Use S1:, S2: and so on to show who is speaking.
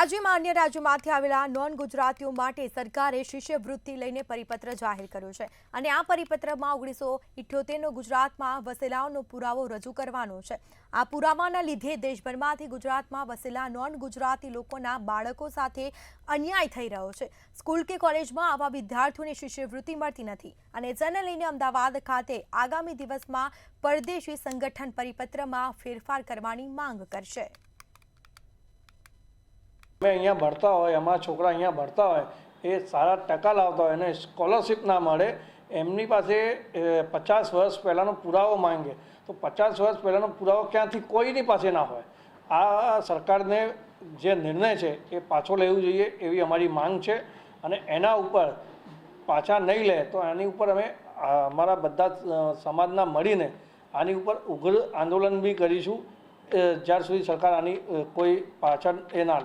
S1: રાજ્યમાં અન્ય રાજ્યોમાંથી આવેલા નોન ગુજરાતીઓ માટે સરકારે શિષ્યવૃત્તિ લઈને પરિપત્ર જાહેર કર્યો છે અને આ પરિપત્રમાં 1978નો ગુજરાતમાં વસેલાઓનો પુરાવો રજૂ કરવાનો છે। આ પુરાવાના લીધે દેશભરમાંથી ગુજરાતમાં વસેલા નોન ગુજરાતી લોકોના બાળકો સાથે અન્યાય થઈ રહ્યો છે। સ્કૂલ કે કોલેજમાં આવા વિદ્યાર્થીઓને શિષ્યવૃત્તિ મળતી નથી અને જેને લઈને અમદાવાદ ખાતે આગામી દિવસમાં પરદેશી સંગઠન પરિપત્રમાં ફેરફાર કરવાની માંગ કરશે।
S2: અમે અહીંયા ભણતા હોય, અમારા છોકરા અહીંયા ભણતા હોય, એ સારા ટકા લાવતા હોય અને સ્કોલરશિપ ના મળે, એમની પાસે 50 વર્ષ પહેલાંનો પુરાવો માંગે તો 50 વર્ષ પહેલાંનો પુરાવો ક્યાંથી કોઈની પાસે ના હોય। આ સરકારને જે નિર્ણય છે એ પાછો લેવું જોઈએ એવી અમારી માંગ છે અને એના ઉપર પાછા નહીં લે તો આની ઉપર અમે અમારા બધા સમાજના મળીને આની ઉપર ઉગ્ર આંદોલન બી કરીશું જ્યાર સુધી સરકાર આની કોઈ પાછળ એ ના